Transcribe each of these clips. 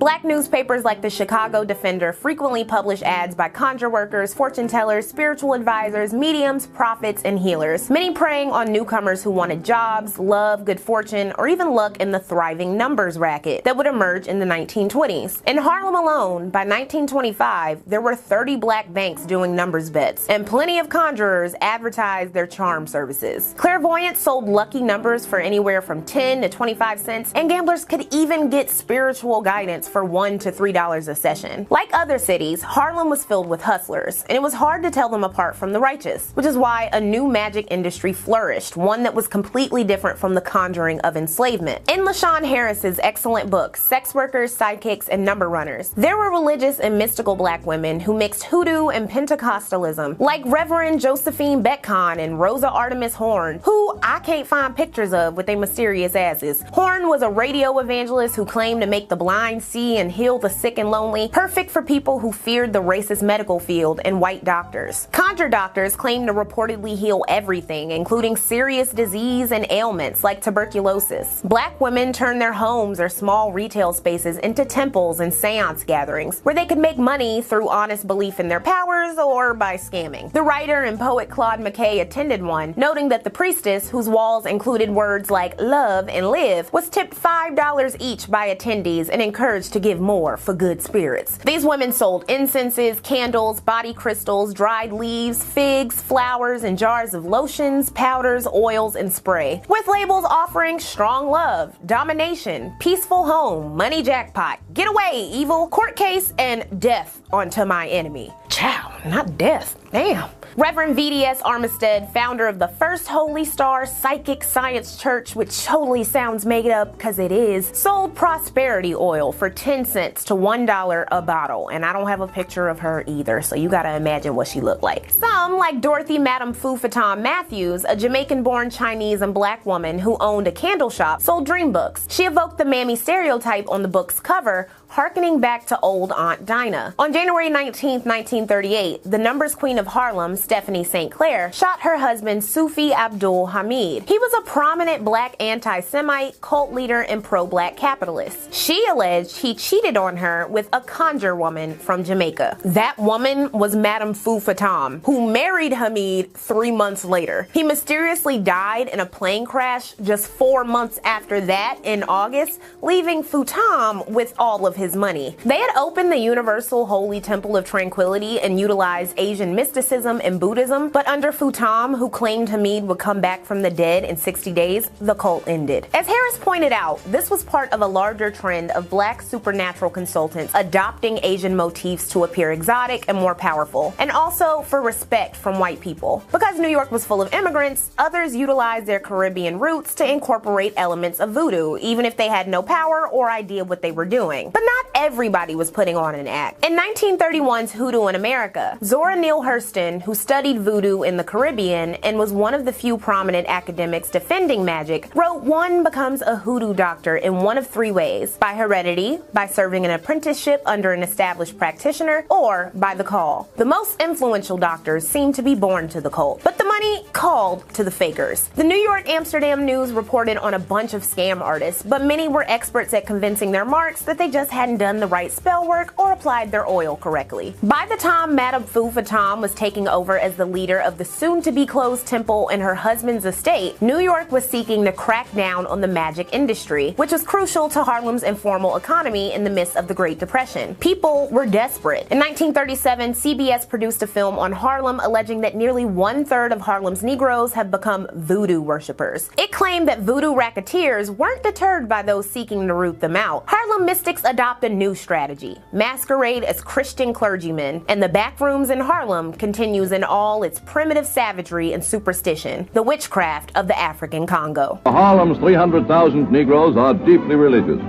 Black newspapers like the Chicago Defender frequently publish ads by conjure workers, fortune tellers, spiritual advisors, mediums, prophets, and healers, many preying on newcomers who wanted jobs, love, good fortune, or even luck in the thriving numbers racket that would emerge in the 1920s. In Harlem alone, by 1925, there were 30 black banks doing numbers bets, and plenty of conjurers advertised their charm services. Clairvoyants sold lucky numbers for anywhere from 10 to 25 cents, and gamblers could even get spiritual guidance for $1 to $3 a session. Like other cities, Harlem was filled with hustlers, and it was hard to tell them apart from the righteous, which is why a new magic industry flourished, one that was completely different from the conjuring of enslavement. In Lashawn Harris's excellent book, Sex Workers, Sidekicks, and Number Runners, there were religious and mystical black women who mixed hoodoo and Pentecostalism, like Reverend Josephine Becton and Rosa Artemis Horn, who I can't find pictures of with their mysterious asses. Horn was a radio evangelist who claimed to make the blind see and heal the sick and lonely, perfect for people who feared the racist medical field and white doctors. Conjure doctors claimed to reportedly heal everything, including serious disease and ailments like tuberculosis. Black women turned their homes or small retail spaces into temples and seance gatherings, where they could make money through honest belief in their powers or by scamming. The writer and poet Claude McKay attended one, noting that the priestess, whose walls included words like love and live, was tipped $5 each by attendees and encouraged to give more for good spirits. These women sold incenses, candles, body crystals, dried leaves, figs, flowers, and jars of lotions, powders, oils, and spray, with labels offering strong love, domination, peaceful home, money jackpot, get away, evil, court case, and death onto my enemy. Chow, not death. Damn. Reverend VDS Armistead, founder of the First Holy Star Psychic Science Church, which totally sounds made up because it is, sold prosperity oil for 10 cents to $1 a bottle. And I don't have a picture of her either, so you gotta imagine what she looked like. Some, like Dorothy Madame Fu Futtam Matthews, a Jamaican-born Chinese and black woman who owned a candle shop, sold dream books. She evoked the mammy stereotype on the book's cover, harkening back to old Aunt Dinah. On January 19, 1938, the numbers queen of Harlem, Stephanie St. Clair, shot her husband Sufi Abdul Hamid. He was a prominent black anti-Semite, cult leader, and pro-black capitalist. She alleged he cheated on her with a conjure woman from Jamaica. That woman was Madame Fu Futtam, who married Hamid 3 months later. He mysteriously died in a plane crash just 4 months after that in August, leaving Futtam with all of his money. They had opened the Universal Holy Temple of Tranquility and utilized Asian mysticism and Buddhism, but under Futtam, who claimed Hamid would come back from the dead in 60 days, the cult ended. As Harris pointed out, this was part of a larger trend of black supernatural consultants adopting Asian motifs to appear exotic and more powerful, and also for respect from white people. Because New York was full of immigrants, others utilized their Caribbean roots to incorporate elements of voodoo, even if they had no power or idea what they were doing. But not everybody was putting on an act. In 1931's Hoodoo in America, Zora Neale Hurston, who studied voodoo in the Caribbean and was one of the few prominent academics defending magic, wrote one becomes a hoodoo doctor in one of 3 ways: by heredity, by serving an apprenticeship under an established practitioner, or by the call. The most influential doctors seemed to be born to the cult, but the money called to the fakers. The New York Amsterdam News reported on a bunch of scam artists, but many were experts at convincing their marks that they just hadn't done the right spell work or applied their oil correctly. By the time Madame Fu Futtam was taking over as the leader of the soon-to-be closed temple in her husband's estate, New York was seeking to crack down on the magic industry, which was crucial to Harlem's informal economy in the midst of the Great Depression. People were desperate. In 1937, CBS produced a film on Harlem alleging that nearly 1/3 of Harlem's Negroes have become voodoo worshippers. It claimed that voodoo racketeers weren't deterred by those seeking to root them out. Harlem Mystics adopt a new strategy: masquerade as Christian clergymen, and the backrooms in Harlem continues in all its primitive savagery and superstition, the witchcraft of the African Congo. Harlem's 300,000 Negroes are deeply religious,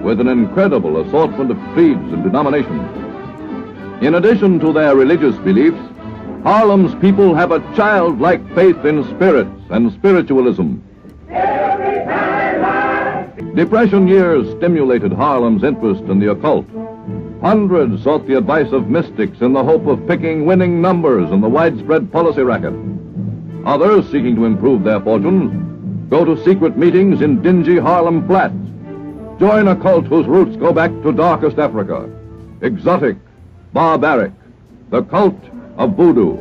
with an incredible assortment of creeds and denominations. In addition to their religious beliefs, Harlem's people have a childlike faith in spirits and spiritualism. Depression years stimulated Harlem's interest in the occult. Hundreds sought the advice of mystics in the hope of picking winning numbers in the widespread policy racket. Others, seeking to improve their fortunes, go to secret meetings in dingy Harlem flats. join a cult whose roots go back to darkest Africa. Exotic, barbaric, the cult of voodoo.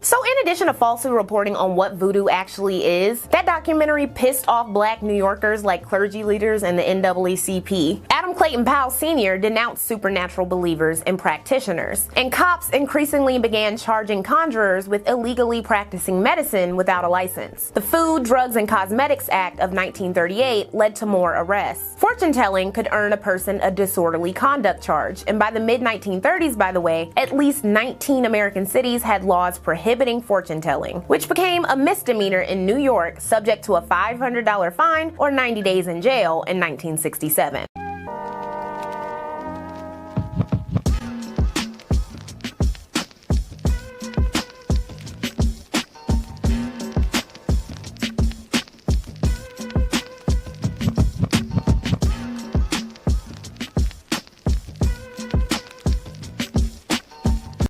So in addition to falsely reporting on what voodoo actually is, that documentary pissed off black New Yorkers like clergy leaders and the NAACP. Adam Clayton Powell Sr. denounced supernatural believers and practitioners, and cops increasingly began charging conjurers with illegally practicing medicine without a license. The Food, Drugs, and Cosmetics Act of 1938 led to more arrests. Fortune-telling could earn a person a disorderly conduct charge, and by the mid-1930s, by the way, at least 19 American cities had laws prohibiting fortune-telling, which became a misdemeanor in New York, subject to a $500 fine or 90 days in jail in 1967.